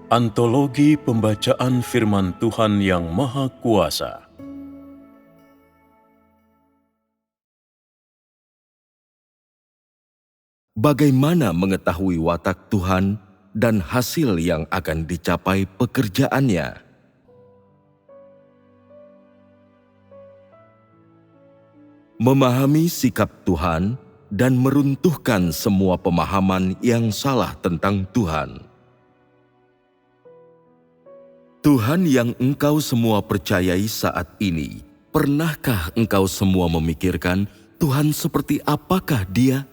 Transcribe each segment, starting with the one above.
Antologi Pembacaan Firman Tuhan yang Maha Kuasa. Bagaimana mengetahui watak Tuhan dan hasil yang akan dicapai pekerjaannya? Memahami sikap Tuhan dan meruntuhkan semua pemahaman yang salah tentang Tuhan. Tuhan yang engkau semua percayai saat ini, pernahkah engkau semua memikirkan Tuhan seperti apakah Dia?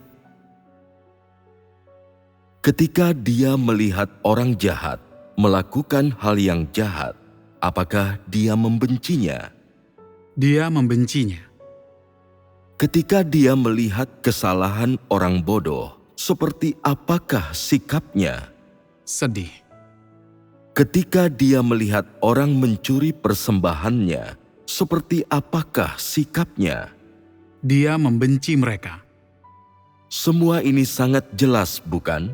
Ketika Dia melihat orang jahat melakukan hal yang jahat, apakah Dia membencinya? Dia membencinya. Ketika Dia melihat kesalahan orang bodoh, seperti apakah sikapnya? Sedih. Ketika Dia melihat orang mencuri persembahannya, seperti apakah sikapnya? Dia membenci mereka. Semua ini sangat jelas, bukan?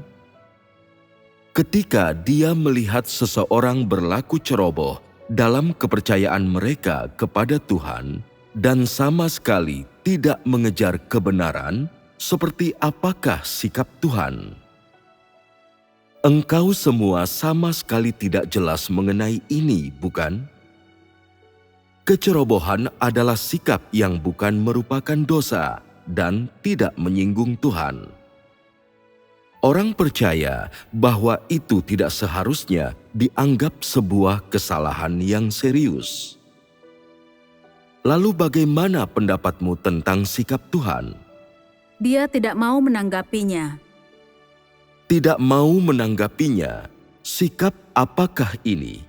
Ketika Dia melihat seseorang berlaku ceroboh dalam kepercayaan mereka kepada Tuhan dan sama sekali tidak mengejar kebenaran, seperti apakah sikap Tuhan? Engkau semua sama sekali tidak jelas mengenai ini, bukan? Kecerobohan adalah sikap yang bukan merupakan dosa dan tidak menyinggung Tuhan. Orang percaya bahwa itu tidak seharusnya dianggap sebuah kesalahan yang serius. Lalu bagaimana pendapatmu tentang sikap Tuhan? Dia tidak mau menanggapinya. Tidak mau menanggapinya. Sikap apakah ini?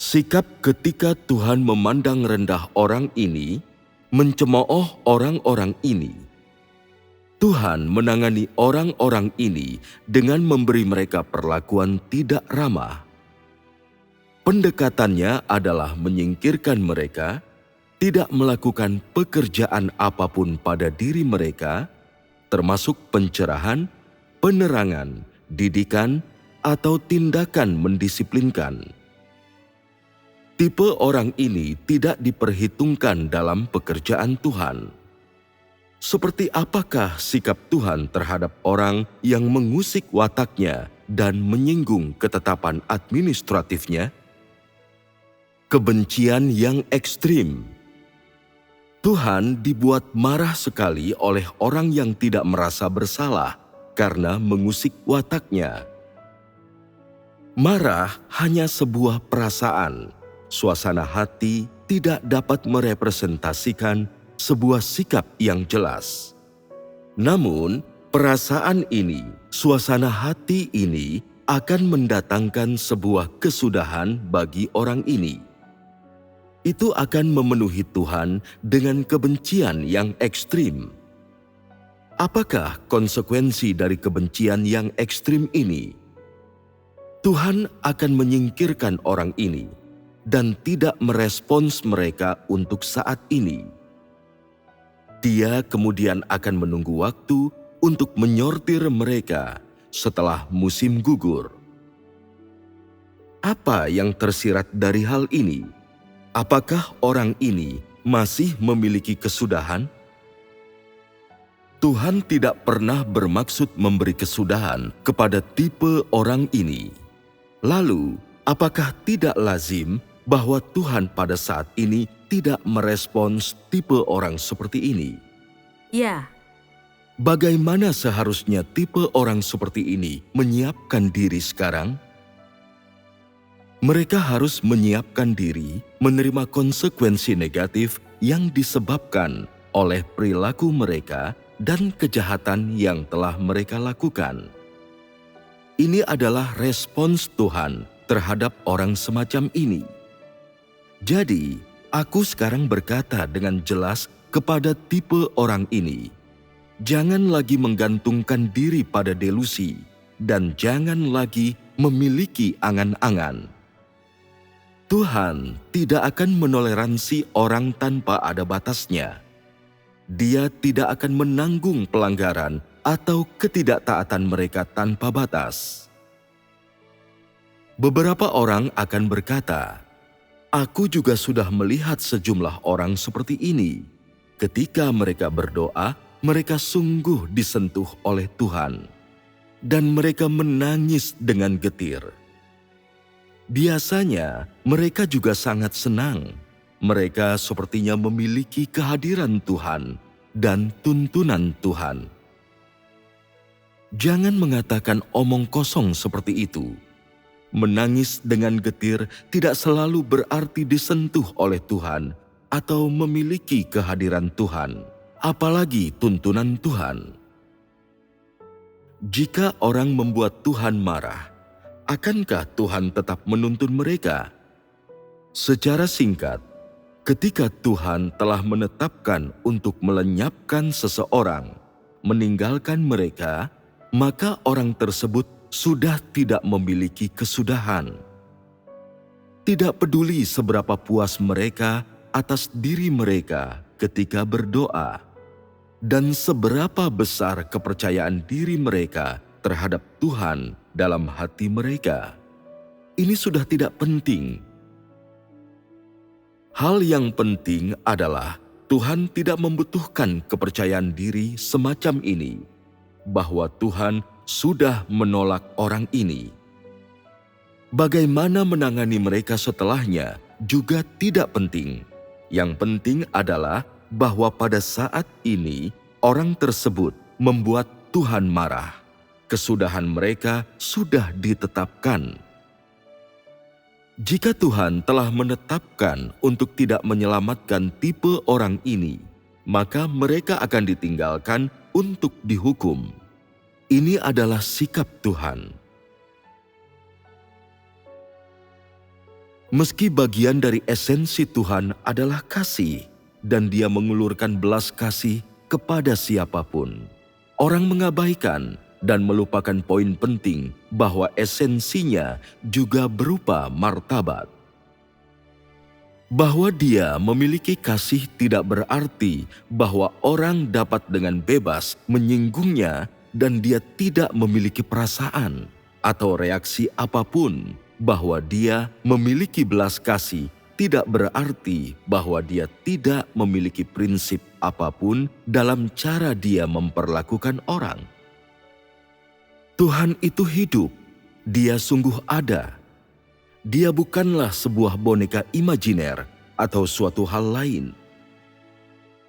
Sikap ketika Tuhan memandang rendah orang ini, mencemooh orang-orang ini. Tuhan menangani orang-orang ini dengan memberi mereka perlakuan tidak ramah. Pendekatannya adalah menyingkirkan mereka, tidak melakukan pekerjaan apapun pada diri mereka, termasuk pencerahan, penerangan, didikan, atau tindakan mendisiplinkan. Tipe orang ini tidak diperhitungkan dalam pekerjaan Tuhan. Seperti apakah sikap Tuhan terhadap orang yang mengusik wataknya dan menyinggung ketetapan administratifnya? Kebencian yang ekstrim. Tuhan dibuat marah sekali oleh orang yang tidak merasa bersalah karena mengusik wataknya. Marah hanya sebuah perasaan. Suasana hati tidak dapat merepresentasikan sebuah sikap yang jelas. Namun, perasaan ini, suasana hati ini akan mendatangkan sebuah kesudahan bagi orang ini. Itu akan memenuhi Tuhan dengan kebencian yang ekstrim. Apakah konsekuensi dari kebencian yang ekstrim ini? Tuhan akan menyingkirkan orang ini dan tidak merespons mereka untuk saat ini. Dia kemudian akan menunggu waktu untuk menyortir mereka setelah musim gugur. Apa yang tersirat dari hal ini? Apakah orang ini masih memiliki kesudahan? Tuhan tidak pernah bermaksud memberi kesudahan kepada tipe orang ini. Lalu, apakah tidak lazim bahwa Tuhan pada saat ini tidak merespons tipe orang seperti ini? Ya, Bagaimana seharusnya tipe orang seperti ini menyiapkan diri sekarang? Mereka harus menyiapkan diri menerima konsekuensi negatif yang disebabkan oleh perilaku mereka dan kejahatan yang telah mereka lakukan. Ini adalah respons Tuhan terhadap orang semacam ini. Jadi, aku sekarang berkata dengan jelas kepada tipe orang ini, jangan lagi menggantungkan diri pada delusi dan jangan lagi memiliki angan-angan. Tuhan tidak akan menoleransi orang tanpa ada batasnya. Dia tidak akan menanggung pelanggaran atau ketidaktaatan mereka tanpa batas. Beberapa orang akan berkata, "Aku juga sudah melihat sejumlah orang seperti ini. Ketika mereka berdoa, mereka sungguh disentuh oleh Tuhan, dan mereka menangis dengan getir. Biasanya mereka juga sangat senang. Mereka sepertinya memiliki kehadiran Tuhan dan tuntunan Tuhan." Jangan mengatakan omong kosong seperti itu. Menangis dengan getir tidak selalu berarti disentuh oleh Tuhan atau memiliki kehadiran Tuhan, apalagi tuntunan Tuhan. Jika orang membuat Tuhan marah, akankah Tuhan tetap menuntun mereka? Secara singkat, ketika Tuhan telah menetapkan untuk melenyapkan seseorang, meninggalkan mereka, maka orang tersebut sudah tidak memiliki kesudahan. Tidak peduli seberapa puas mereka atas diri mereka ketika berdoa, dan seberapa besar kepercayaan diri mereka terhadap Tuhan dalam hati mereka. Ini sudah tidak penting. Hal yang penting adalah Tuhan tidak membutuhkan kepercayaan diri semacam ini, bahwa Tuhan sudah menolak orang ini. Bagaimana menangani mereka setelahnya juga tidak penting. Yang penting adalah bahwa pada saat ini orang tersebut membuat Tuhan marah. Kesudahan mereka sudah ditetapkan. Jika Tuhan telah menetapkan untuk tidak menyelamatkan tipe orang ini, maka mereka akan ditinggalkan untuk dihukum. Ini adalah sikap Tuhan. Meski bagian dari esensi Tuhan adalah kasih, dan Dia mengulurkan belas kasih kepada siapapun, orang mengabaikan dan melupakan poin penting bahwa esensinya juga berupa martabat. Bahwa Dia memiliki kasih tidak berarti bahwa orang dapat dengan bebas menyinggungnya dan Dia tidak memiliki perasaan atau reaksi apapun. Bahwa Dia memiliki belas kasih tidak berarti bahwa Dia tidak memiliki prinsip apapun dalam cara Dia memperlakukan orang. Tuhan itu hidup, Dia sungguh ada. Dia bukanlah sebuah boneka imajiner atau suatu hal lain.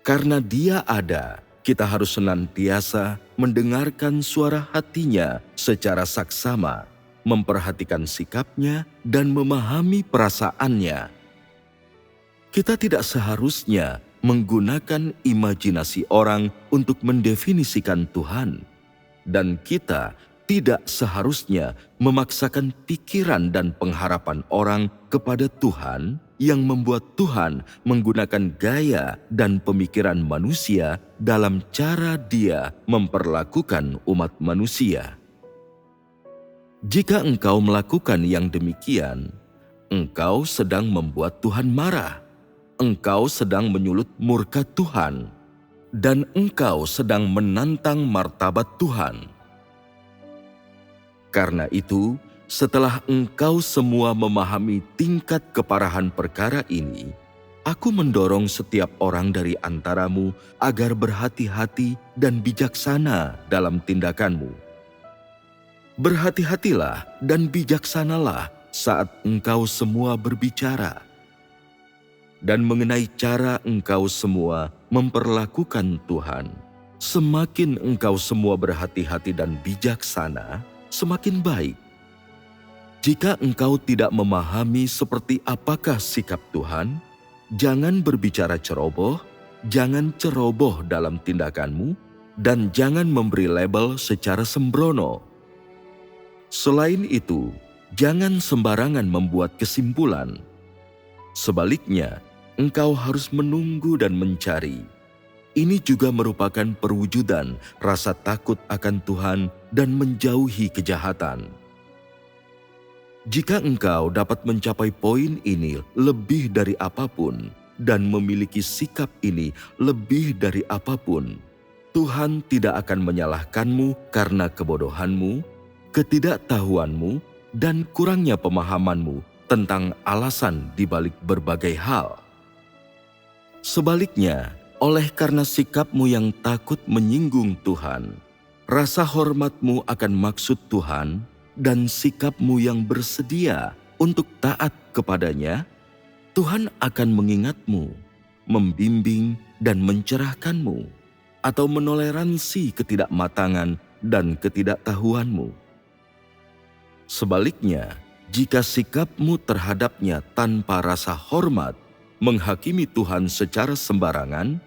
Karena Dia ada, kita harus senantiasa mendengarkan suara hatinya secara saksama, memperhatikan sikapnya, dan memahami perasaannya. Kita tidak seharusnya menggunakan imajinasi orang untuk mendefinisikan Tuhan, dan kita tidak seharusnya memaksakan pikiran dan pengharapan orang kepada Tuhan yang membuat Tuhan menggunakan gaya dan pemikiran manusia dalam cara Dia memperlakukan umat manusia. Jika engkau melakukan yang demikian, engkau sedang membuat Tuhan marah, engkau sedang menyulut murka Tuhan, dan engkau sedang menantang martabat Tuhan. Karena itu, setelah engkau semua memahami tingkat keparahan perkara ini, aku mendorong setiap orang dari antaramu agar berhati-hati dan bijaksana dalam tindakanmu. Berhati-hatilah dan bijaksanalah saat engkau semua berbicara. Dan mengenai cara engkau semua memperlakukan Tuhan, semakin engkau semua berhati-hati dan bijaksana, semakin baik. Jika engkau tidak memahami seperti apakah sikap Tuhan, jangan berbicara ceroboh, jangan ceroboh dalam tindakanmu, dan jangan memberi label secara sembrono. Selain itu, jangan sembarangan membuat kesimpulan. Sebaliknya, engkau harus menunggu dan mencari. Ini juga merupakan perwujudan rasa takut akan Tuhan dan menjauhi kejahatan. Jika engkau dapat mencapai poin ini lebih dari apapun dan memiliki sikap ini lebih dari apapun, Tuhan tidak akan menyalahkanmu karena kebodohanmu, ketidaktahuanmu, dan kurangnya pemahamanmu tentang alasan di balik berbagai hal. Sebaliknya, oleh karena sikapmu yang takut menyinggung Tuhan, rasa hormatmu akan maksud Tuhan, dan sikapmu yang bersedia untuk taat kepadanya, Tuhan akan mengingatmu, membimbing dan mencerahkanmu, atau menoleransi ketidakmatangan dan ketidaktahuanmu. Sebaliknya, jika sikapmu terhadapnya tanpa rasa hormat, menghakimi Tuhan secara sembarangan,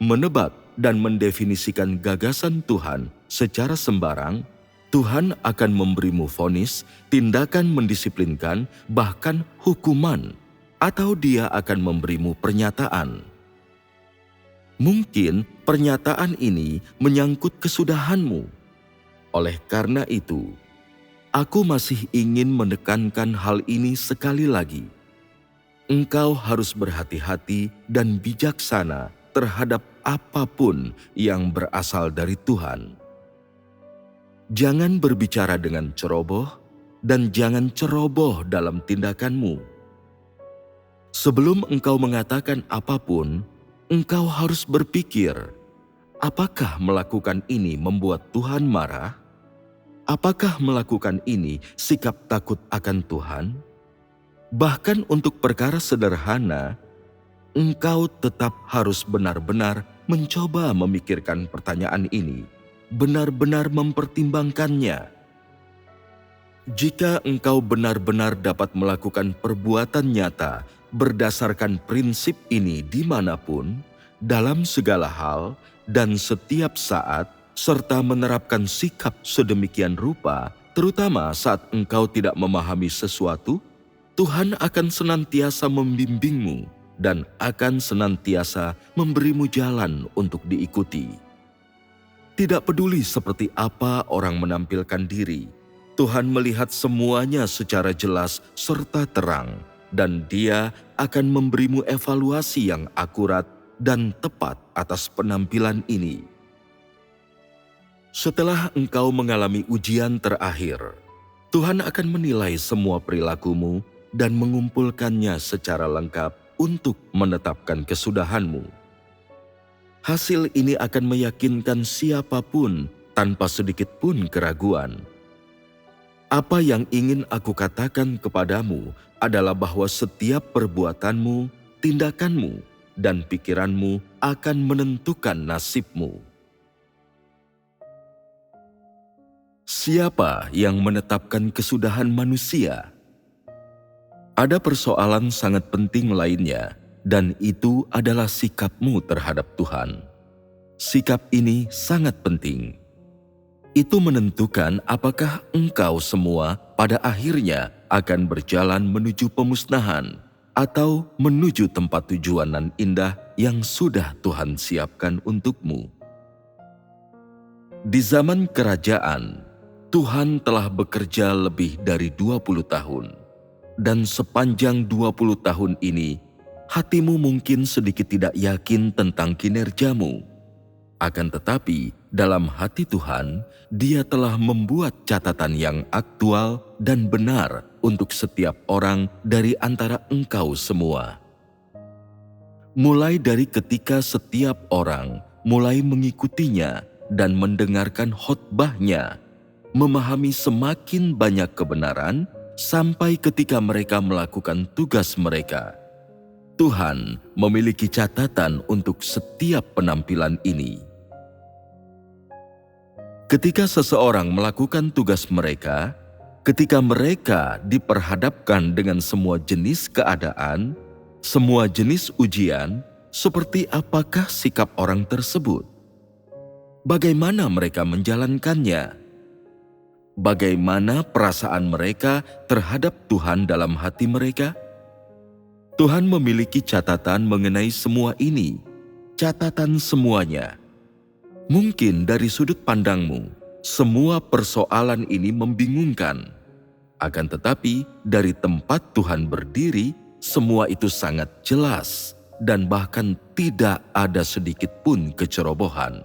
menebak dan mendefinisikan gagasan Tuhan secara sembarang, Tuhan akan memberimu vonis, tindakan mendisiplinkan, bahkan hukuman, atau Dia akan memberimu pernyataan. Mungkin pernyataan ini menyangkut kesudahanmu. Oleh karena itu, aku masih ingin menekankan hal ini sekali lagi. Engkau harus berhati-hati dan bijaksana terhadap apapun yang berasal dari Tuhan. Jangan berbicara dengan ceroboh dan jangan ceroboh dalam tindakanmu. Sebelum engkau mengatakan apapun, engkau harus berpikir, apakah melakukan ini membuat Tuhan marah? Apakah melakukan ini sikap takut akan Tuhan? Bahkan untuk perkara sederhana, engkau tetap harus benar-benar mencoba memikirkan pertanyaan ini, benar-benar mempertimbangkannya. Jika engkau benar-benar dapat melakukan perbuatan nyata berdasarkan prinsip ini dimanapun, dalam segala hal, dan setiap saat, serta menerapkan sikap sedemikian rupa, terutama saat engkau tidak memahami sesuatu, Tuhan akan senantiasa membimbingmu dan akan senantiasa memberimu jalan untuk diikuti. Tidak peduli seperti apa orang menampilkan diri, Tuhan melihat semuanya secara jelas serta terang, dan Dia akan memberimu evaluasi yang akurat dan tepat atas penampilan ini. Setelah engkau mengalami ujian terakhir, Tuhan akan menilai semua perilakumu dan mengumpulkannya secara lengkap untuk menetapkan kesudahanmu. Hasil ini akan meyakinkan siapapun tanpa sedikit pun keraguan. Apa yang ingin aku katakan kepadamu adalah bahwa setiap perbuatanmu, tindakanmu, dan pikiranmu akan menentukan nasibmu. Siapa yang menetapkan kesudahan manusia? Ada persoalan sangat penting lainnya, dan itu adalah sikapmu terhadap Tuhan. Sikap ini sangat penting. Itu menentukan apakah engkau semua pada akhirnya akan berjalan menuju pemusnahan atau menuju tempat tujuan nan indah yang sudah Tuhan siapkan untukmu. Di zaman kerajaan, Tuhan telah bekerja lebih dari 20 tahun. Dan sepanjang 20 tahun ini, hatimu mungkin sedikit tidak yakin tentang kinerjamu. Akan tetapi, dalam hati Tuhan, Dia telah membuat catatan yang aktual dan benar untuk setiap orang dari antara engkau semua. Mulai dari ketika setiap orang mulai mengikutinya dan mendengarkan khotbahnya, memahami semakin banyak kebenaran, sampai ketika mereka melakukan tugas mereka. Tuhan memiliki catatan untuk setiap penampilan ini. Ketika seseorang melakukan tugas mereka, ketika mereka diperhadapkan dengan semua jenis keadaan, semua jenis ujian, seperti apakah sikap orang tersebut? Bagaimana mereka menjalankannya? Bagaimana perasaan mereka terhadap Tuhan dalam hati mereka? Tuhan memiliki catatan mengenai semua ini, catatan semuanya. Mungkin dari sudut pandangmu, semua persoalan ini membingungkan. Akan tetapi, dari tempat Tuhan berdiri, semua itu sangat jelas dan bahkan tidak ada sedikit pun kecerobohan.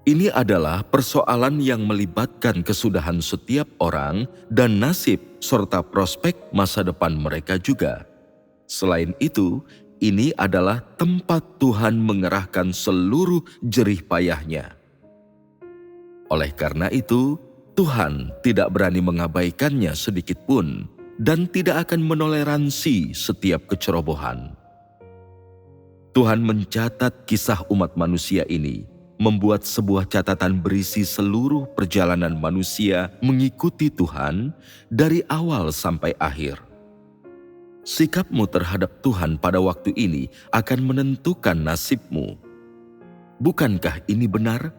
Ini adalah persoalan yang melibatkan kesudahan setiap orang dan nasib serta prospek masa depan mereka juga. Selain itu, ini adalah tempat Tuhan mengerahkan seluruh jerih payahnya. Oleh karena itu, Tuhan tidak berani mengabaikannya sedikit pun dan tidak akan menoleransi setiap kecerobohan. Tuhan mencatat kisah umat manusia ini, membuat sebuah catatan berisi seluruh perjalanan manusia mengikuti Tuhan dari awal sampai akhir. Sikapmu terhadap Tuhan pada waktu ini akan menentukan nasibmu. Bukankah ini benar?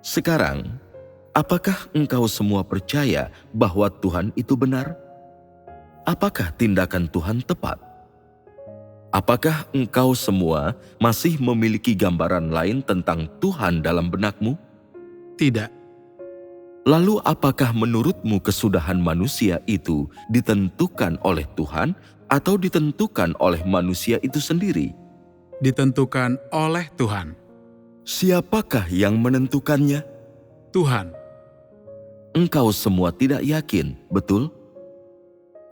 Sekarang, apakah engkau semua percaya bahwa Tuhan itu benar? Apakah tindakan Tuhan tepat? Apakah engkau semua masih memiliki gambaran lain tentang Tuhan dalam benakmu? Tidak. Lalu apakah menurutmu kesudahan manusia itu ditentukan oleh Tuhan atau ditentukan oleh manusia itu sendiri? Ditentukan oleh Tuhan. Siapakah yang menentukannya? Tuhan. Engkau semua tidak yakin, betul?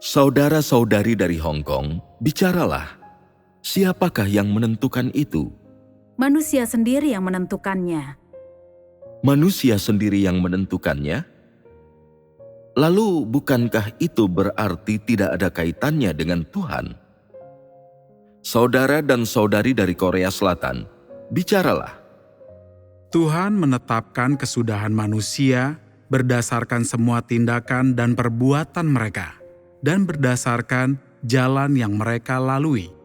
Saudara-saudari dari Hong Kong, bicaralah. Siapakah yang menentukan itu? Manusia sendiri yang menentukannya. Manusia sendiri yang menentukannya? Lalu bukankah itu berarti tidak ada kaitannya dengan Tuhan? Saudara dan saudari dari Korea Selatan, bicaralah. Tuhan menetapkan kesudahan manusia berdasarkan semua tindakan dan perbuatan mereka, dan berdasarkan jalan yang mereka lalui.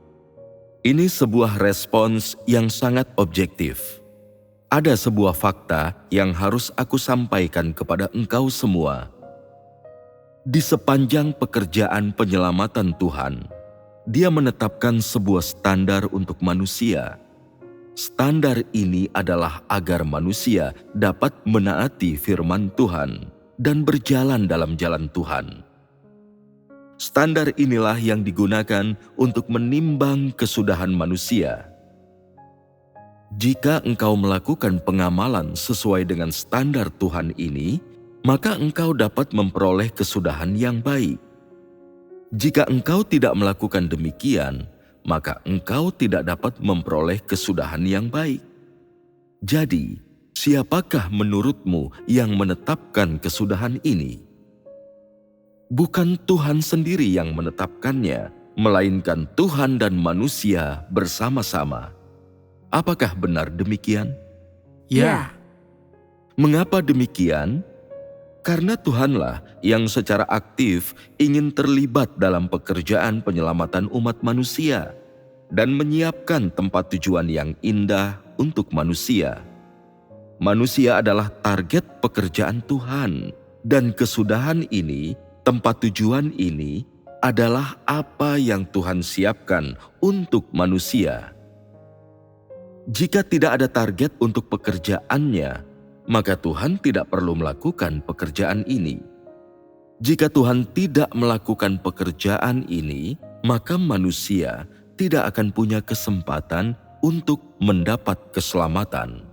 Ini sebuah respons yang sangat objektif. Ada sebuah fakta yang harus aku sampaikan kepada engkau semua. Di sepanjang pekerjaan penyelamatan Tuhan, Dia menetapkan sebuah standar untuk manusia. Standar ini adalah agar manusia dapat menaati firman Tuhan dan berjalan dalam jalan Tuhan. Standar inilah yang digunakan untuk menimbang kesudahan manusia. Jika engkau melakukan pengamalan sesuai dengan standar Tuhan ini, maka engkau dapat memperoleh kesudahan yang baik. Jika engkau tidak melakukan demikian, maka engkau tidak dapat memperoleh kesudahan yang baik. Jadi, siapakah menurutmu yang menetapkan kesudahan ini? Bukan Tuhan sendiri yang menetapkannya, melainkan Tuhan dan manusia bersama-sama. Apakah benar demikian? Ya. Mengapa demikian? Karena Tuhanlah yang secara aktif ingin terlibat dalam pekerjaan penyelamatan umat manusia dan menyiapkan tempat tujuan yang indah untuk manusia. Manusia adalah target pekerjaan Tuhan, dan kesudahan ini, tempat tujuan ini, adalah apa yang Tuhan siapkan untuk manusia. Jika tidak ada target untuk pekerjaannya, maka Tuhan tidak perlu melakukan pekerjaan ini. Jika Tuhan tidak melakukan pekerjaan ini, maka manusia tidak akan punya kesempatan untuk mendapat keselamatan.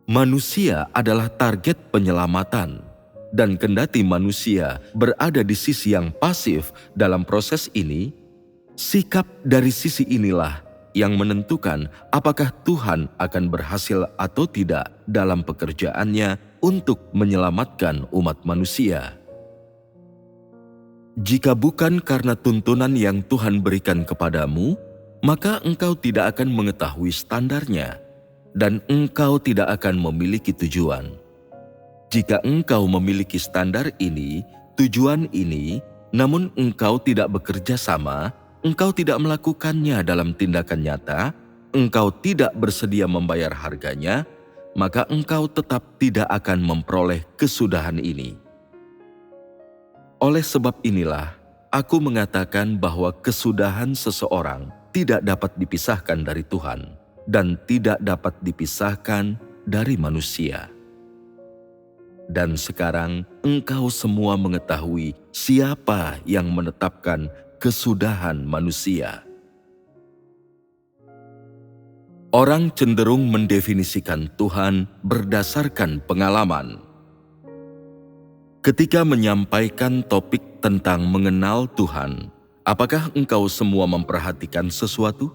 Manusia adalah target penyelamatan, dan kendati manusia berada di sisi yang pasif dalam proses ini, sikap dari sisi inilah yang menentukan apakah Tuhan akan berhasil atau tidak dalam pekerjaannya untuk menyelamatkan umat manusia. Jika bukan karena tuntunan yang Tuhan berikan kepadamu, maka engkau tidak akan mengetahui standarnya, dan engkau tidak akan memiliki tujuan. Jika engkau memiliki standar ini, tujuan ini, namun engkau tidak bekerja sama, engkau tidak melakukannya dalam tindakan nyata, engkau tidak bersedia membayar harganya, maka engkau tetap tidak akan memperoleh kesudahan ini. Oleh sebab inilah, aku mengatakan bahwa kesudahan seseorang tidak dapat dipisahkan dari Tuhan dan tidak dapat dipisahkan dari manusia. Dan sekarang engkau semua mengetahui siapa yang menetapkan kesudahan manusia. Orang cenderung mendefinisikan Tuhan berdasarkan pengalaman. Ketika menyampaikan topik tentang mengenal Tuhan, apakah engkau semua memperhatikan sesuatu?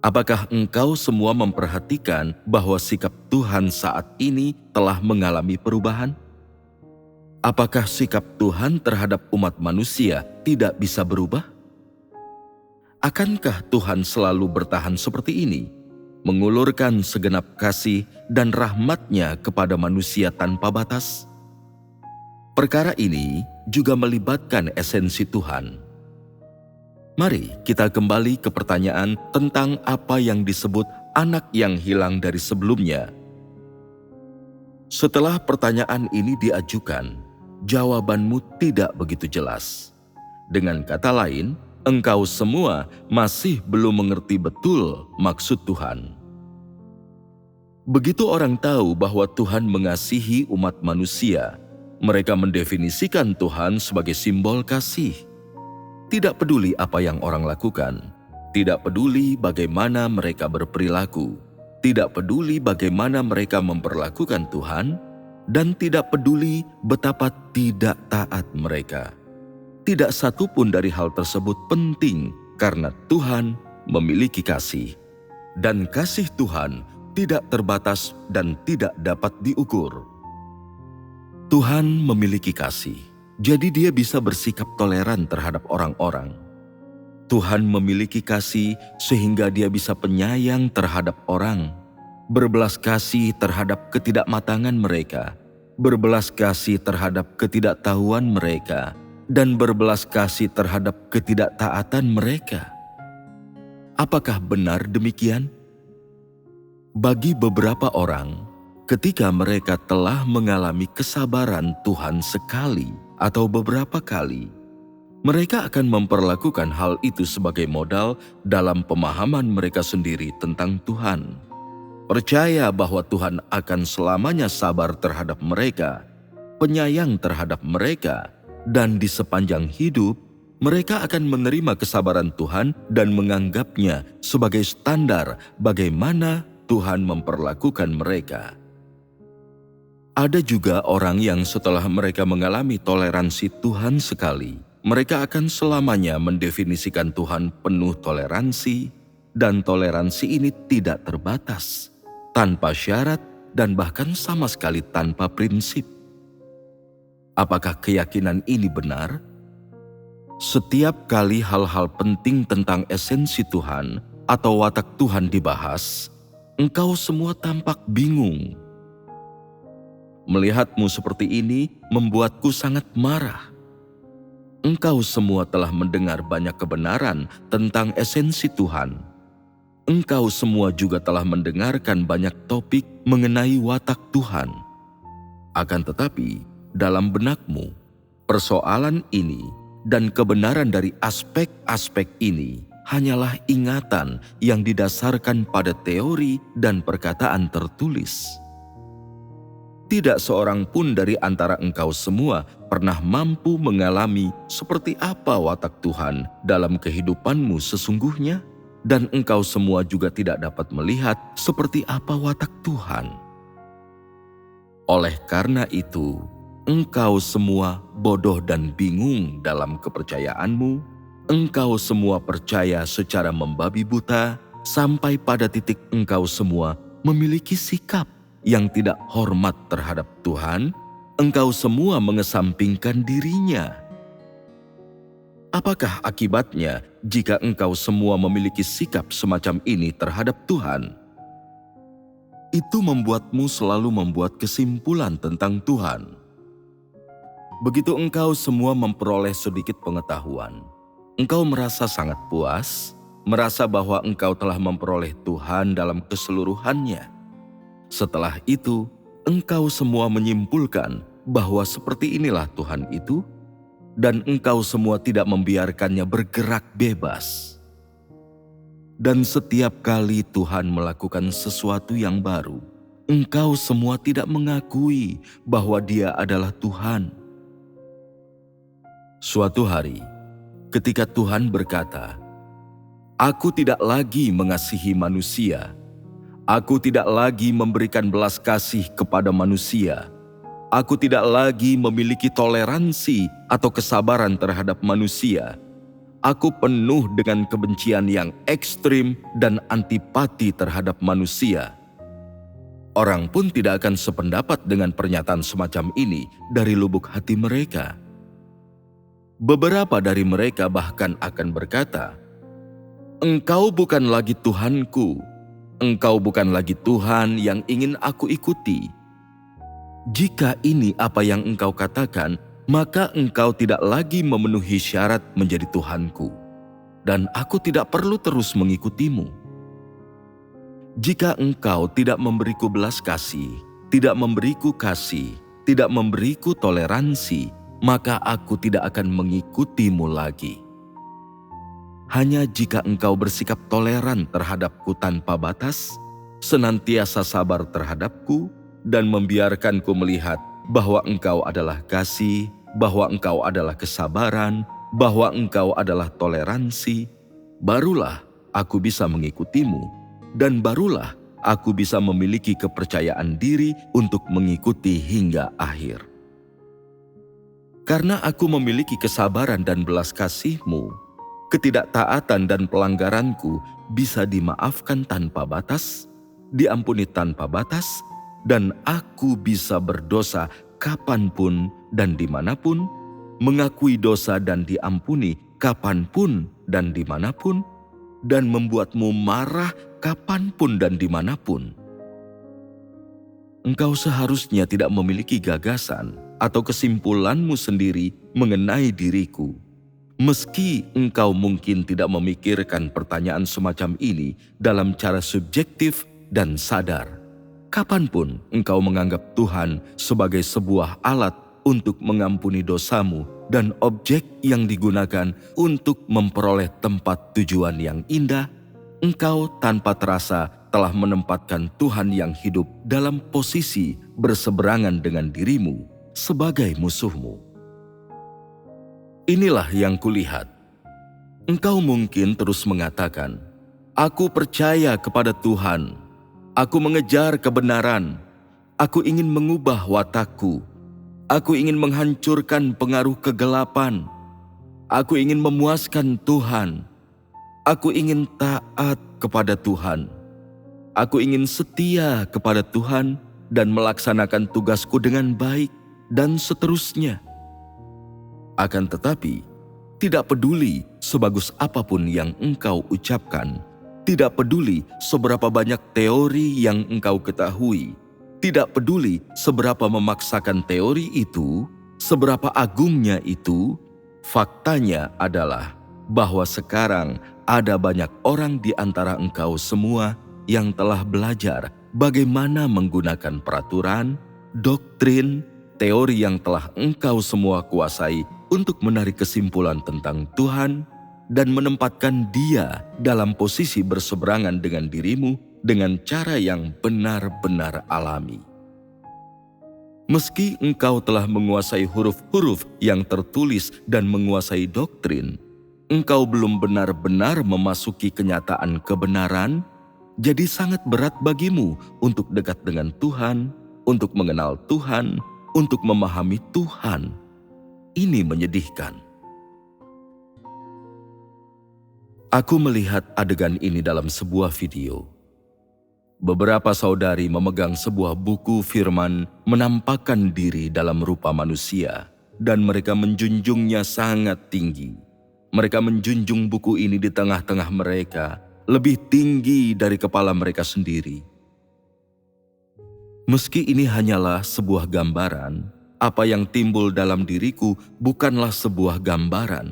Apakah engkau semua memperhatikan bahwa sikap Tuhan saat ini telah mengalami perubahan? Apakah sikap Tuhan terhadap umat manusia tidak bisa berubah? Akankah Tuhan selalu bertahan seperti ini, mengulurkan segenap kasih dan rahmat-Nya kepada manusia tanpa batas? Perkara ini juga melibatkan esensi Tuhan. Mari kita kembali ke pertanyaan tentang apa yang disebut anak yang hilang dari sebelumnya. Setelah pertanyaan ini diajukan, jawabanmu tidak begitu jelas. Dengan kata lain, engkau semua masih belum mengerti betul maksud Tuhan. Begitu orang tahu bahwa Tuhan mengasihi umat manusia, mereka mendefinisikan Tuhan sebagai simbol kasih. Tidak peduli apa yang orang lakukan, tidak peduli bagaimana mereka berperilaku, tidak peduli bagaimana mereka memperlakukan Tuhan, dan tidak peduli betapa tidak taat mereka. Tidak satu pun dari hal tersebut penting karena Tuhan memiliki kasih. Dan kasih Tuhan tidak terbatas dan tidak dapat diukur. Tuhan memiliki kasih, jadi Dia bisa bersikap toleran terhadap orang-orang. Tuhan memiliki kasih sehingga Dia bisa penyayang terhadap orang, berbelas kasih terhadap ketidakmatangan mereka, berbelas kasih terhadap ketidaktahuan mereka, dan berbelas kasih terhadap ketidaktaatan mereka. Apakah benar demikian? Bagi beberapa orang, ketika mereka telah mengalami kesabaran Tuhan sekali atau beberapa kali, mereka akan memperlakukan hal itu sebagai modal dalam pemahaman mereka sendiri tentang Tuhan. Percaya bahwa Tuhan akan selamanya sabar terhadap mereka, penyayang terhadap mereka, dan di sepanjang hidup, mereka akan menerima kesabaran Tuhan dan menganggapnya sebagai standar bagaimana Tuhan memperlakukan mereka. Ada juga orang yang setelah mereka mengalami toleransi Tuhan sekali, mereka akan selamanya mendefinisikan Tuhan penuh toleransi, dan toleransi ini tidak terbatas, tanpa syarat dan bahkan sama sekali tanpa prinsip. Apakah keyakinan ini benar? Setiap kali hal-hal penting tentang esensi Tuhan atau watak Tuhan dibahas, engkau semua tampak bingung. Melihatmu seperti ini membuatku sangat marah. Engkau semua telah mendengar banyak kebenaran tentang esensi Tuhan. Engkau semua juga telah mendengarkan banyak topik mengenai watak Tuhan. Akan tetapi, dalam benakmu, persoalan ini dan kebenaran dari aspek-aspek ini hanyalah ingatan yang didasarkan pada teori dan perkataan tertulis. Tidak seorang pun dari antara engkau semua pernah mampu mengalami seperti apa watak Tuhan dalam kehidupanmu sesungguhnya, dan engkau semua juga tidak dapat melihat seperti apa watak Tuhan. Oleh karena itu, engkau semua bodoh dan bingung dalam kepercayaanmu. Engkau semua percaya secara membabi buta, sampai pada titik engkau semua memiliki sikap yang tidak hormat terhadap Tuhan. Engkau semua mengesampingkan dirinya. Apakah akibatnya jika engkau semua memiliki sikap semacam ini terhadap Tuhan? Itu membuatmu selalu membuat kesimpulan tentang Tuhan. Begitu engkau semua memperoleh sedikit pengetahuan, engkau merasa sangat puas, merasa bahwa engkau telah memperoleh Tuhan dalam keseluruhannya. Setelah itu, engkau semua menyimpulkan bahwa seperti inilah Tuhan itu, dan engkau semua tidak membiarkannya bergerak bebas. Dan setiap kali Tuhan melakukan sesuatu yang baru, engkau semua tidak mengakui bahwa Dia adalah Tuhan. Suatu hari, ketika Tuhan berkata, Aku tidak lagi mengasihi manusia. Aku tidak lagi memberikan belas kasih kepada manusia. Aku tidak lagi memiliki toleransi atau kesabaran terhadap manusia. Aku penuh dengan kebencian yang ekstrim dan antipati terhadap manusia. Orang pun tidak akan sependapat dengan pernyataan semacam ini dari lubuk hati mereka. Beberapa dari mereka bahkan akan berkata, "Engkau bukan lagi Tuhanku. Engkau bukan lagi Tuhan yang ingin aku ikuti. Jika ini apa yang engkau katakan, maka engkau tidak lagi memenuhi syarat menjadi Tuhanku, dan aku tidak perlu terus mengikutimu. Jika engkau tidak memberiku belas kasih, tidak memberiku kasih, tidak memberiku toleransi, maka aku tidak akan mengikutimu lagi. Hanya jika engkau bersikap toleran terhadapku tanpa batas, senantiasa sabar terhadapku, dan membiarkanku melihat bahwa engkau adalah kasih, bahwa engkau adalah kesabaran, bahwa engkau adalah toleransi, barulah aku bisa mengikutimu, dan barulah aku bisa memiliki kepercayaan diri untuk mengikuti hingga akhir. Karena aku memiliki kesabaran dan belas kasih-Mu, ketidaktaatan dan pelanggaranku bisa dimaafkan tanpa batas, diampuni tanpa batas, dan aku bisa berdosa kapanpun dan dimanapun, mengakui dosa dan diampuni kapanpun dan dimanapun, dan membuatmu marah kapanpun dan dimanapun. Engkau seharusnya tidak memiliki gagasan atau kesimpulanmu sendiri mengenai diriku. Meski engkau mungkin tidak memikirkan pertanyaan semacam ini dalam cara subjektif dan sadar, kapanpun engkau menganggap Tuhan sebagai sebuah alat untuk mengampuni dosamu dan objek yang digunakan untuk memperoleh tempat tujuan yang indah, engkau tanpa terasa telah menempatkan Tuhan yang hidup dalam posisi berseberangan dengan dirimu sebagai musuhmu. Inilah yang kulihat. Engkau mungkin terus mengatakan, "Aku percaya kepada Tuhan. Aku mengejar kebenaran. Aku ingin mengubah watakku. Aku ingin menghancurkan pengaruh kegelapan. Aku ingin memuaskan Tuhan. Aku ingin taat kepada Tuhan. Aku ingin setia kepada Tuhan dan melaksanakan tugasku dengan baik," dan seterusnya. Akan tetapi, tidak peduli sebagus apapun yang engkau ucapkan, tidak peduli seberapa banyak teori yang engkau ketahui, tidak peduli seberapa memaksakan teori itu, seberapa agungnya itu, faktanya adalah bahwa sekarang ada banyak orang di antara engkau semua yang telah belajar bagaimana menggunakan peraturan, doktrin, teori yang telah engkau semua kuasai untuk menarik kesimpulan tentang Tuhan dan menempatkan Dia dalam posisi berseberangan dengan dirimu dengan cara yang benar-benar alami. Meski engkau telah menguasai huruf-huruf yang tertulis dan menguasai doktrin, engkau belum benar-benar memasuki kenyataan kebenaran, jadi sangat berat bagimu untuk dekat dengan Tuhan, untuk mengenal Tuhan, untuk memahami Tuhan. Ini menyedihkan. Aku melihat adegan ini dalam sebuah video. Beberapa saudari memegang sebuah buku firman menampakkan diri dalam rupa manusia, dan mereka menjunjungnya sangat tinggi. Mereka menjunjung buku ini di tengah-tengah mereka, lebih tinggi dari kepala mereka sendiri. Meski ini hanyalah sebuah gambaran, apa yang timbul dalam diriku bukanlah sebuah gambaran.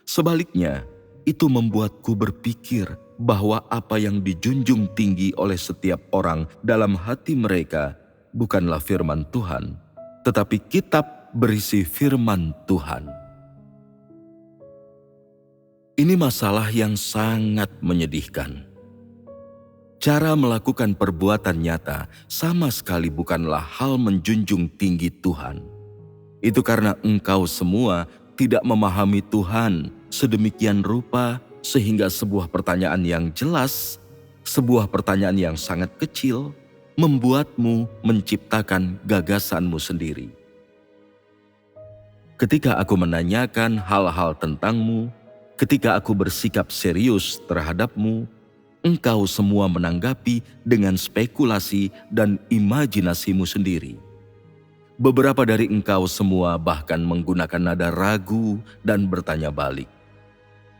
Sebaliknya, itu membuatku berpikir bahwa apa yang dijunjung tinggi oleh setiap orang dalam hati mereka bukanlah firman Tuhan, tetapi kitab berisi firman Tuhan. Ini masalah yang sangat menyedihkan. Cara melakukan perbuatan nyata sama sekali bukanlah hal menjunjung tinggi Tuhan. Itu karena engkau semua tidak memahami Tuhan sedemikian rupa sehingga sebuah pertanyaan yang jelas, sebuah pertanyaan yang sangat kecil, membuatmu menciptakan gagasanmu sendiri. Ketika aku menanyakan hal-hal tentangmu, ketika aku bersikap serius terhadapmu, engkau semua menanggapi dengan spekulasi dan imajinasimu sendiri. Beberapa dari engkau semua bahkan menggunakan nada ragu dan bertanya balik.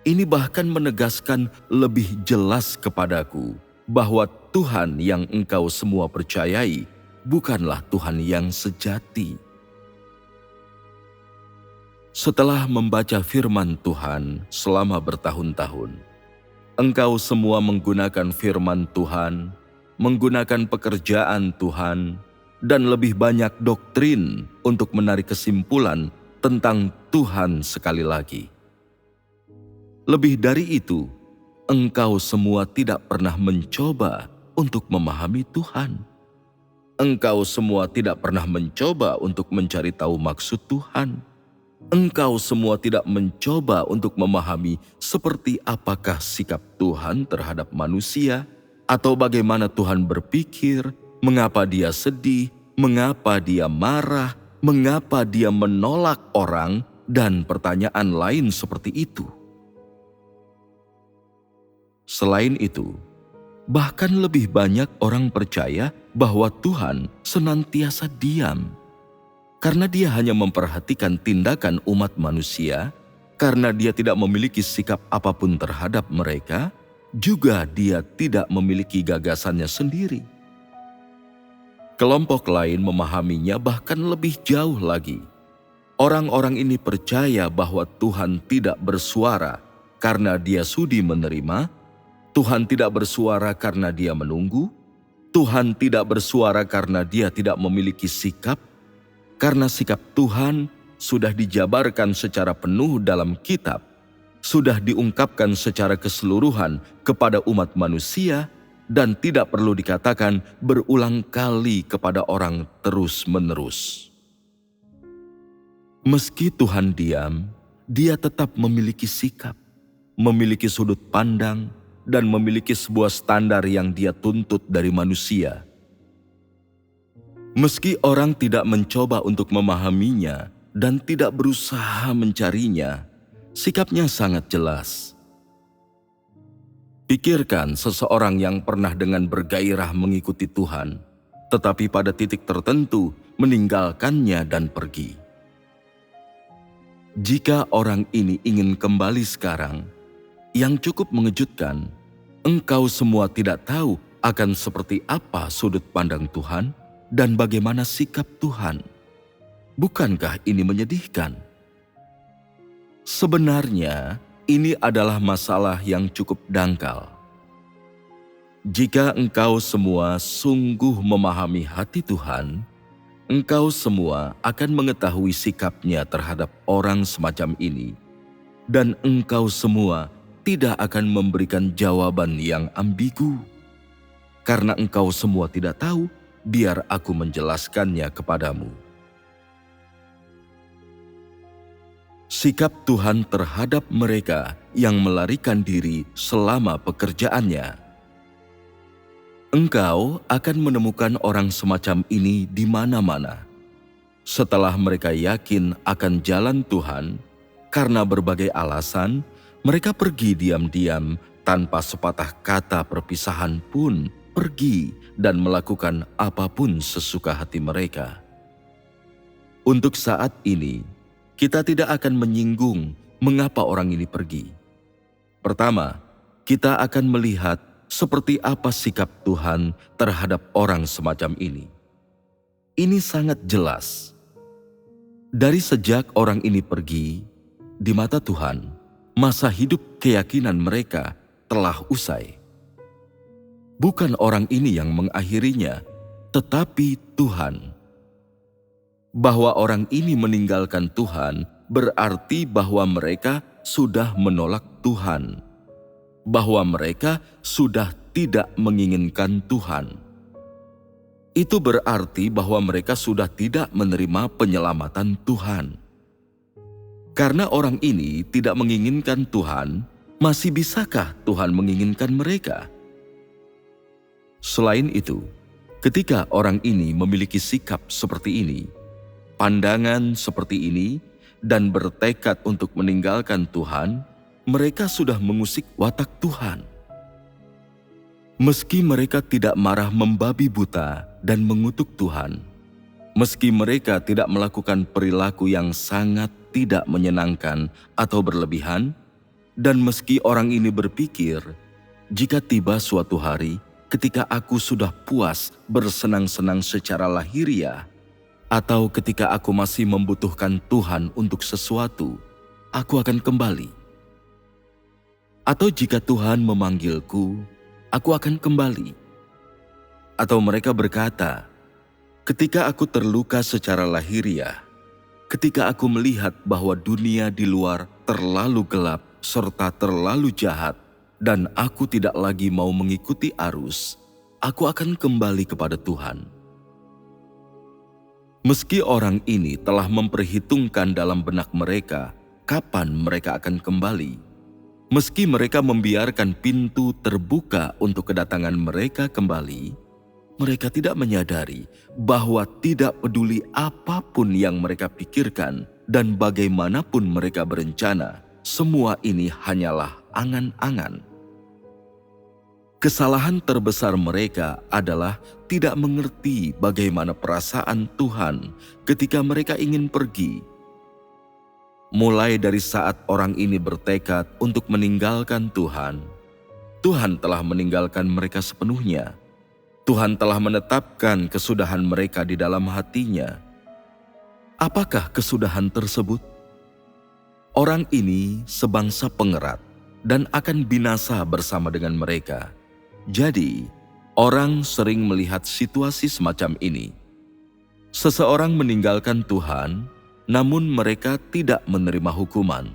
Ini bahkan menegaskan lebih jelas kepadaku bahwa Tuhan yang engkau semua percayai bukanlah Tuhan yang sejati. Setelah membaca firman Tuhan selama bertahun-tahun, engkau semua menggunakan firman Tuhan, menggunakan pekerjaan Tuhan, dan lebih banyak doktrin untuk menarik kesimpulan tentang Tuhan sekali lagi. Lebih dari itu, engkau semua tidak pernah mencoba untuk memahami Tuhan. Engkau semua tidak pernah mencoba untuk mencari tahu maksud Tuhan. Engkau semua tidak mencoba untuk memahami seperti apakah sikap Tuhan terhadap manusia, atau bagaimana Tuhan berpikir, mengapa Dia sedih, mengapa Dia marah, mengapa Dia menolak orang, dan pertanyaan lain seperti itu. Selain itu, bahkan lebih banyak orang percaya bahwa Tuhan senantiasa diam, karena Dia hanya memperhatikan tindakan umat manusia, karena Dia tidak memiliki sikap apapun terhadap mereka, juga Dia tidak memiliki gagasannya sendiri. Kelompok lain memahaminya bahkan lebih jauh lagi. Orang-orang ini percaya bahwa Tuhan tidak bersuara karena Dia sudi menerima, Tuhan tidak bersuara karena Dia menunggu, Tuhan tidak bersuara karena Dia tidak memiliki sikap, karena sikap Tuhan sudah dijabarkan secara penuh dalam kitab, sudah diungkapkan secara keseluruhan kepada umat manusia, dan tidak perlu dikatakan berulang kali kepada orang terus-menerus. Meski Tuhan diam, Dia tetap memiliki sikap, memiliki sudut pandang, dan memiliki sebuah standar yang Dia tuntut dari manusia. Meski orang tidak mencoba untuk memahaminya dan tidak berusaha mencarinya, sikapnya sangat jelas. Pikirkan seseorang yang pernah dengan bergairah mengikuti Tuhan, tetapi pada titik tertentu meninggalkannya dan pergi. Jika orang ini ingin kembali sekarang, yang cukup mengejutkan, engkau semua tidak tahu akan seperti apa sudut pandang Tuhan dan bagaimana sikap Tuhan. Bukankah ini menyedihkan? Sebenarnya, ini adalah masalah yang cukup dangkal. Jika engkau semua sungguh memahami hati Tuhan, engkau semua akan mengetahui sikapnya terhadap orang semacam ini, dan engkau semua tidak akan memberikan jawaban yang ambigu. Karena engkau semua tidak tahu, biar aku menjelaskannya kepadamu. Sikap Tuhan terhadap mereka yang melarikan diri selama pekerjaannya. Engkau akan menemukan orang semacam ini di mana-mana. Setelah mereka yakin akan jalan Tuhan, karena berbagai alasan, mereka pergi diam-diam tanpa sepatah kata perpisahan pun, pergi dan melakukan apapun sesuka hati mereka. Untuk saat ini, kita tidak akan menyinggung mengapa orang ini pergi. Pertama, kita akan melihat seperti apa sikap Tuhan terhadap orang semacam ini. Ini sangat jelas. Dari sejak orang ini pergi, di mata Tuhan, masa hidup keyakinan mereka telah usai. Bukan orang ini yang mengakhirinya, tetapi Tuhan. Bahwa orang ini meninggalkan Tuhan berarti bahwa mereka sudah menolak Tuhan. Bahwa mereka sudah tidak menginginkan Tuhan. Itu berarti bahwa mereka sudah tidak menerima penyelamatan Tuhan. Karena orang ini tidak menginginkan Tuhan, Masih bisakah Tuhan menginginkan mereka? Selain itu, ketika orang ini memiliki sikap seperti ini, pandangan seperti ini, dan bertekad untuk meninggalkan Tuhan, mereka sudah mengusik watak Tuhan. Meski mereka tidak marah membabi buta dan mengutuk Tuhan, meski mereka tidak melakukan perilaku yang sangat tidak menyenangkan atau berlebihan, dan meski orang ini berpikir, jika tiba suatu hari ketika aku sudah puas bersenang-senang secara lahiriah, atau ketika aku masih membutuhkan Tuhan untuk sesuatu, aku akan kembali. Atau jika Tuhan memanggilku, aku akan kembali. Atau mereka berkata, ketika aku terluka secara lahiriah, ketika aku melihat bahwa dunia di luar terlalu gelap serta terlalu jahat, dan aku tidak lagi mau mengikuti arus, aku akan kembali kepada Tuhan. Meski orang ini telah memperhitungkan dalam benak mereka kapan mereka akan kembali, meski mereka membiarkan pintu terbuka untuk kedatangan mereka kembali, mereka tidak menyadari bahwa tidak peduli apapun yang mereka pikirkan dan bagaimanapun mereka berencana, semua ini hanyalah angan-angan. Kesalahan terbesar mereka adalah tidak mengerti bagaimana perasaan Tuhan ketika mereka ingin pergi. Mulai dari saat orang ini bertekad untuk meninggalkan Tuhan, Tuhan telah meninggalkan mereka sepenuhnya. Tuhan telah menetapkan kesudahan mereka di dalam hatinya. Apakah kesudahan tersebut? Orang ini sebangsa pengerat dan akan binasa bersama dengan mereka. Jadi, orang sering melihat situasi semacam ini. Seseorang meninggalkan Tuhan, namun mereka tidak menerima hukuman.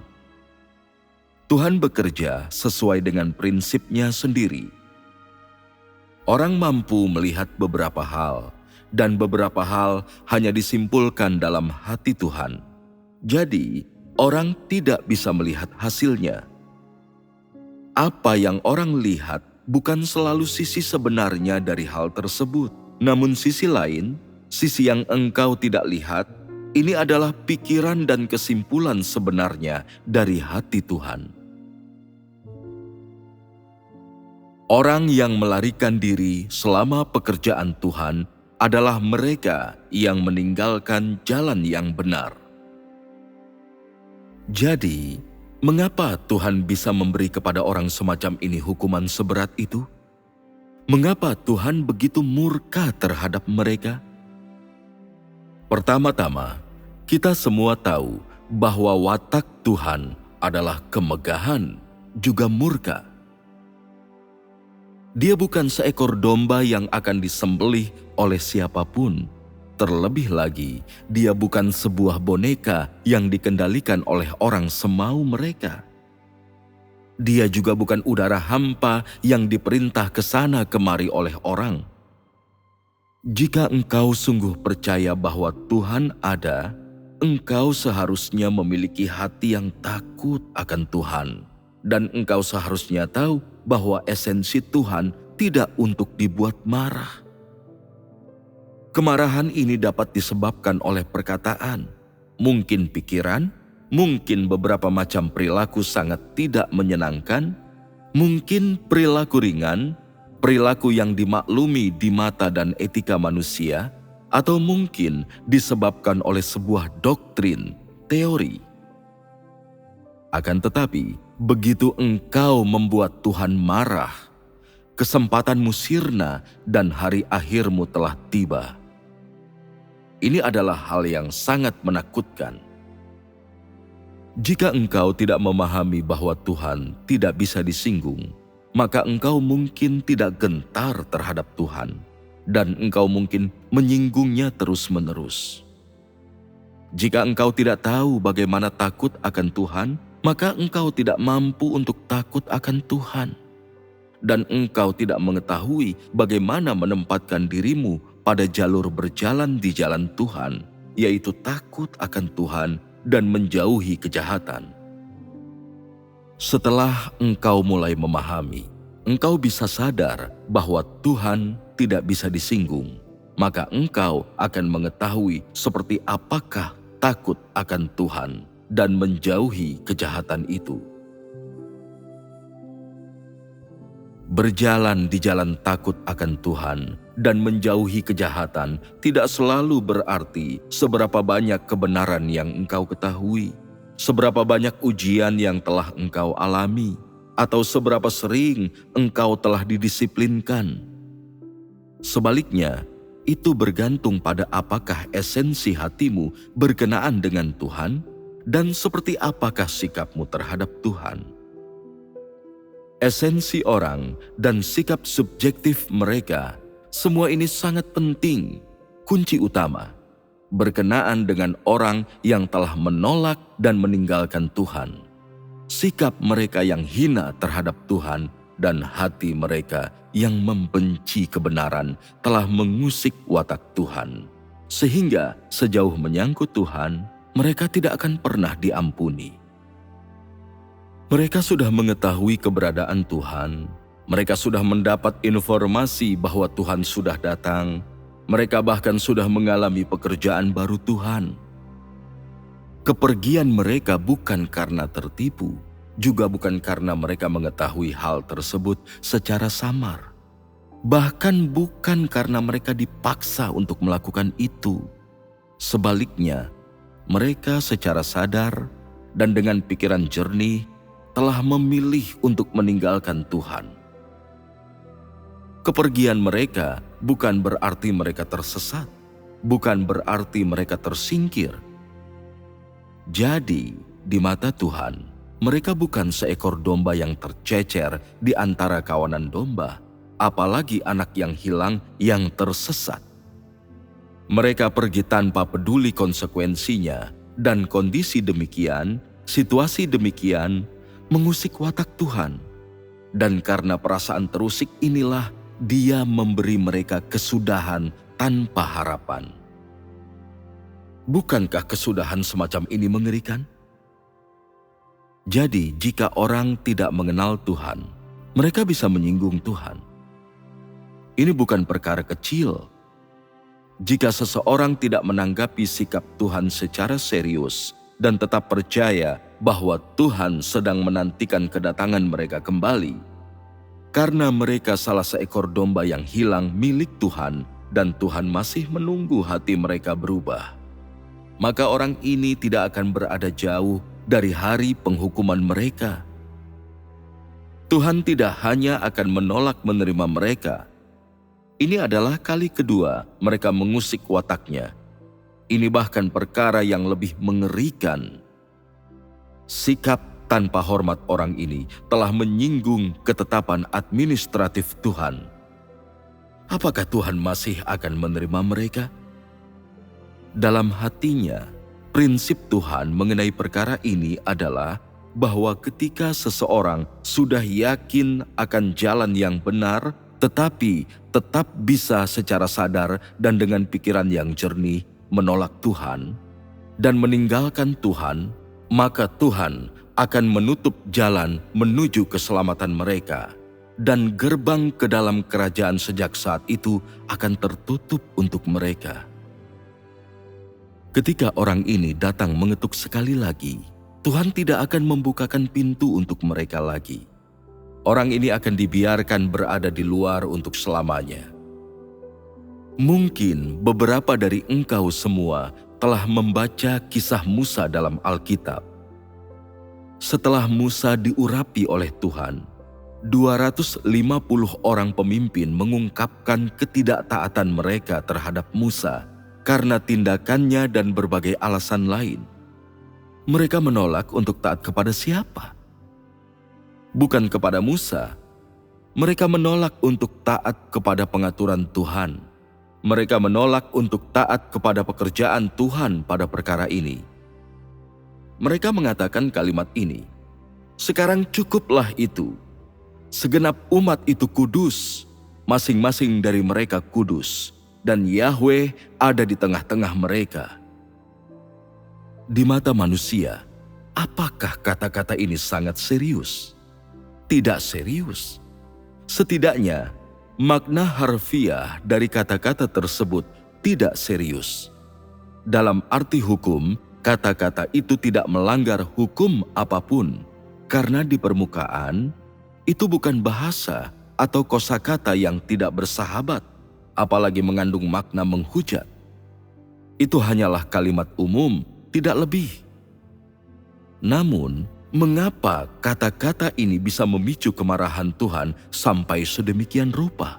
Tuhan bekerja sesuai dengan prinsipnya sendiri. Orang mampu melihat beberapa hal, dan beberapa hal hanya disimpulkan dalam hati Tuhan. Jadi, orang tidak bisa melihat hasilnya. Apa yang orang lihat bukan selalu sisi sebenarnya dari hal tersebut. Namun sisi lain, sisi yang engkau tidak lihat, ini adalah pikiran dan kesimpulan sebenarnya dari hati Tuhan. Orang yang melarikan diri selama pekerjaan Tuhan adalah mereka yang meninggalkan jalan yang benar. Jadi, mengapa Tuhan bisa memberi kepada orang semacam ini hukuman seberat itu? Mengapa Tuhan begitu murka terhadap mereka? Pertama-tama, kita semua tahu bahwa watak Tuhan adalah kemegahan, juga murka. Dia bukan seekor domba yang akan disembelih oleh siapapun. Terlebih lagi, dia bukan sebuah boneka yang dikendalikan oleh orang semau mereka. Dia juga bukan udara hampa yang diperintah ke sana kemari oleh orang. Jika engkau sungguh percaya bahwa Tuhan ada, engkau seharusnya memiliki hati yang takut akan Tuhan. Dan engkau seharusnya tahu bahwa esensi Tuhan tidak untuk dibuat marah. Kemarahan ini dapat disebabkan oleh perkataan, mungkin pikiran, mungkin beberapa macam perilaku sangat tidak menyenangkan, mungkin perilaku ringan, perilaku yang dimaklumi di mata dan etika manusia, atau mungkin disebabkan oleh sebuah doktrin, teori. Akan tetapi, begitu engkau membuat Tuhan marah, kesempatanmu sirna dan hari akhirmu telah tiba. Ini adalah hal yang sangat menakutkan. Jika engkau tidak memahami bahwa Tuhan tidak bisa disinggung, maka engkau mungkin tidak gentar terhadap Tuhan, dan engkau mungkin menyinggungnya terus-menerus. Jika engkau tidak tahu bagaimana takut akan Tuhan, maka engkau tidak mampu untuk takut akan Tuhan. Dan engkau tidak mengetahui bagaimana menempatkan dirimu pada jalur berjalan di jalan Tuhan, yaitu takut akan Tuhan dan menjauhi kejahatan. Setelah engkau mulai memahami, engkau bisa sadar bahwa Tuhan tidak bisa disinggung, maka engkau akan mengetahui seperti apakah takut akan Tuhan dan menjauhi kejahatan itu. Berjalan di jalan takut akan Tuhan dan menjauhi kejahatan tidak selalu berarti seberapa banyak kebenaran yang engkau ketahui, seberapa banyak ujian yang telah engkau alami, atau seberapa sering engkau telah didisiplinkan. Sebaliknya, itu bergantung pada apakah esensi hatimu berkenaan dengan Tuhan dan seperti apakah sikapmu terhadap Tuhan. Esensi orang dan sikap subjektif mereka, semua ini sangat penting, kunci utama, berkenaan dengan orang yang telah menolak dan meninggalkan Tuhan. Sikap mereka yang hina terhadap Tuhan dan hati mereka yang membenci kebenaran telah mengusik watak Tuhan. Sehingga sejauh menyangkut Tuhan, mereka tidak akan pernah diampuni. Mereka sudah mengetahui keberadaan Tuhan, mereka sudah mendapat informasi bahwa Tuhan sudah datang, mereka bahkan sudah mengalami pekerjaan baru Tuhan. Kepergian mereka bukan karena tertipu, juga bukan karena mereka mengetahui hal tersebut secara samar. Bahkan bukan karena mereka dipaksa untuk melakukan itu. Sebaliknya, mereka secara sadar dan dengan pikiran jernih telah memilih untuk meninggalkan Tuhan. Kepergian mereka bukan berarti mereka tersesat, bukan berarti mereka tersingkir. Jadi, di mata Tuhan, mereka bukan seekor domba yang tercecer di antara kawanan domba, apalagi anak yang hilang yang tersesat. Mereka pergi tanpa peduli konsekuensinya, dan kondisi demikian, situasi demikian, mengusik watak Tuhan. Dan karena perasaan terusik inilah Dia memberi mereka kesudahan tanpa harapan. Bukankah kesudahan semacam ini mengerikan? Jadi, jika orang tidak mengenal Tuhan, mereka bisa menyinggung Tuhan. Ini bukan perkara kecil. Jika seseorang tidak menanggapi sikap Tuhan secara serius dan tetap percaya bahwa Tuhan sedang menantikan kedatangan mereka kembali, karena mereka salah seekor domba yang hilang milik Tuhan dan Tuhan masih menunggu hati mereka berubah, maka orang ini tidak akan berada jauh dari hari penghukuman mereka. Tuhan tidak hanya akan menolak menerima mereka. Ini adalah kali kedua mereka mengusik wataknya. Ini bahkan perkara yang lebih mengerikan. Sikap tanpa hormat orang ini telah menyinggung ketetapan administratif Tuhan. Apakah Tuhan masih akan menerima mereka? Dalam hatinya, prinsip Tuhan mengenai perkara ini adalah bahwa ketika seseorang sudah yakin akan jalan yang benar, tetapi tetap bisa secara sadar dan dengan pikiran yang jernih menolak Tuhan dan meninggalkan Tuhan, maka Tuhan akan menutup jalan menuju keselamatan mereka, dan gerbang ke dalam kerajaan sejak saat itu akan tertutup untuk mereka. Ketika orang ini datang mengetuk sekali lagi, Tuhan tidak akan membukakan pintu untuk mereka lagi. Orang ini akan dibiarkan berada di luar untuk selamanya. Mungkin beberapa dari engkau semua telah membaca kisah Musa dalam Alkitab. Setelah Musa diurapi oleh Tuhan, 250 orang pemimpin mengungkapkan ketidaktaatan mereka terhadap Musa karena tindakannya dan berbagai alasan lain. Mereka menolak untuk taat kepada siapa? Bukan kepada Musa. Mereka menolak untuk taat kepada pengaturan Tuhan. Mereka menolak untuk taat kepada pekerjaan Tuhan pada perkara ini. Mereka mengatakan kalimat ini, "Sekarang cukuplah itu. Segenap umat itu kudus, masing-masing dari mereka kudus, dan Yahweh ada di tengah-tengah mereka." Di mata manusia, apakah kata-kata ini sangat serius? Tidak serius. Setidaknya, makna harfiah dari kata-kata tersebut tidak serius. Dalam arti hukum, kata-kata itu tidak melanggar hukum apapun, karena di permukaan, itu bukan bahasa atau kosakata yang tidak bersahabat, apalagi mengandung makna menghujat. Itu hanyalah kalimat umum, tidak lebih. Namun, mengapa kata-kata ini bisa memicu kemarahan Tuhan sampai sedemikian rupa?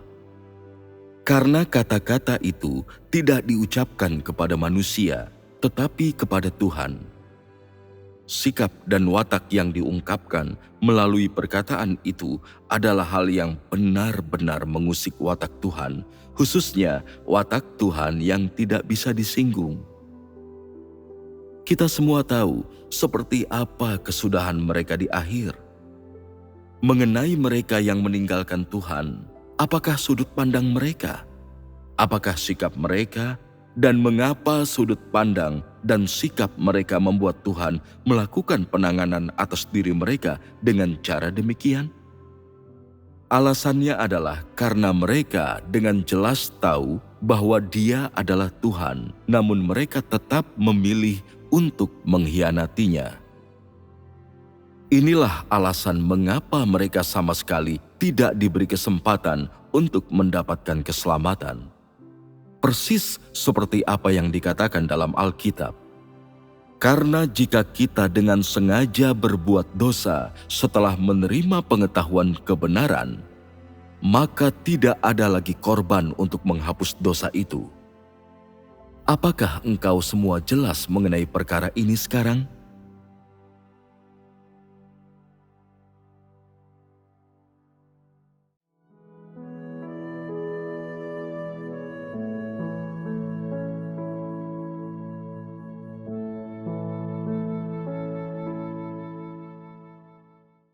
Karena kata-kata itu tidak diucapkan kepada manusia, tetapi kepada Tuhan. Sikap dan watak yang diungkapkan melalui perkataan itu adalah hal yang benar-benar mengusik watak Tuhan, khususnya watak Tuhan yang tidak bisa disinggung. Kita semua tahu seperti apa kesudahan mereka di akhir. Mengenai mereka yang meninggalkan Tuhan, apakah sudut pandang mereka? Apakah sikap mereka? Dan mengapa sudut pandang dan sikap mereka membuat Tuhan melakukan penanganan atas diri mereka dengan cara demikian? Alasannya adalah karena mereka dengan jelas tahu bahwa Dia adalah Tuhan, namun mereka tetap memilih untuk mengkhianatinya. Inilah alasan mengapa mereka sama sekali tidak diberi kesempatan untuk mendapatkan keselamatan. Persis seperti apa yang dikatakan dalam Alkitab. Karena jika kita dengan sengaja berbuat dosa setelah menerima pengetahuan kebenaran, maka tidak ada lagi korban untuk menghapus dosa itu. Apakah engkau semua jelas mengenai perkara ini sekarang?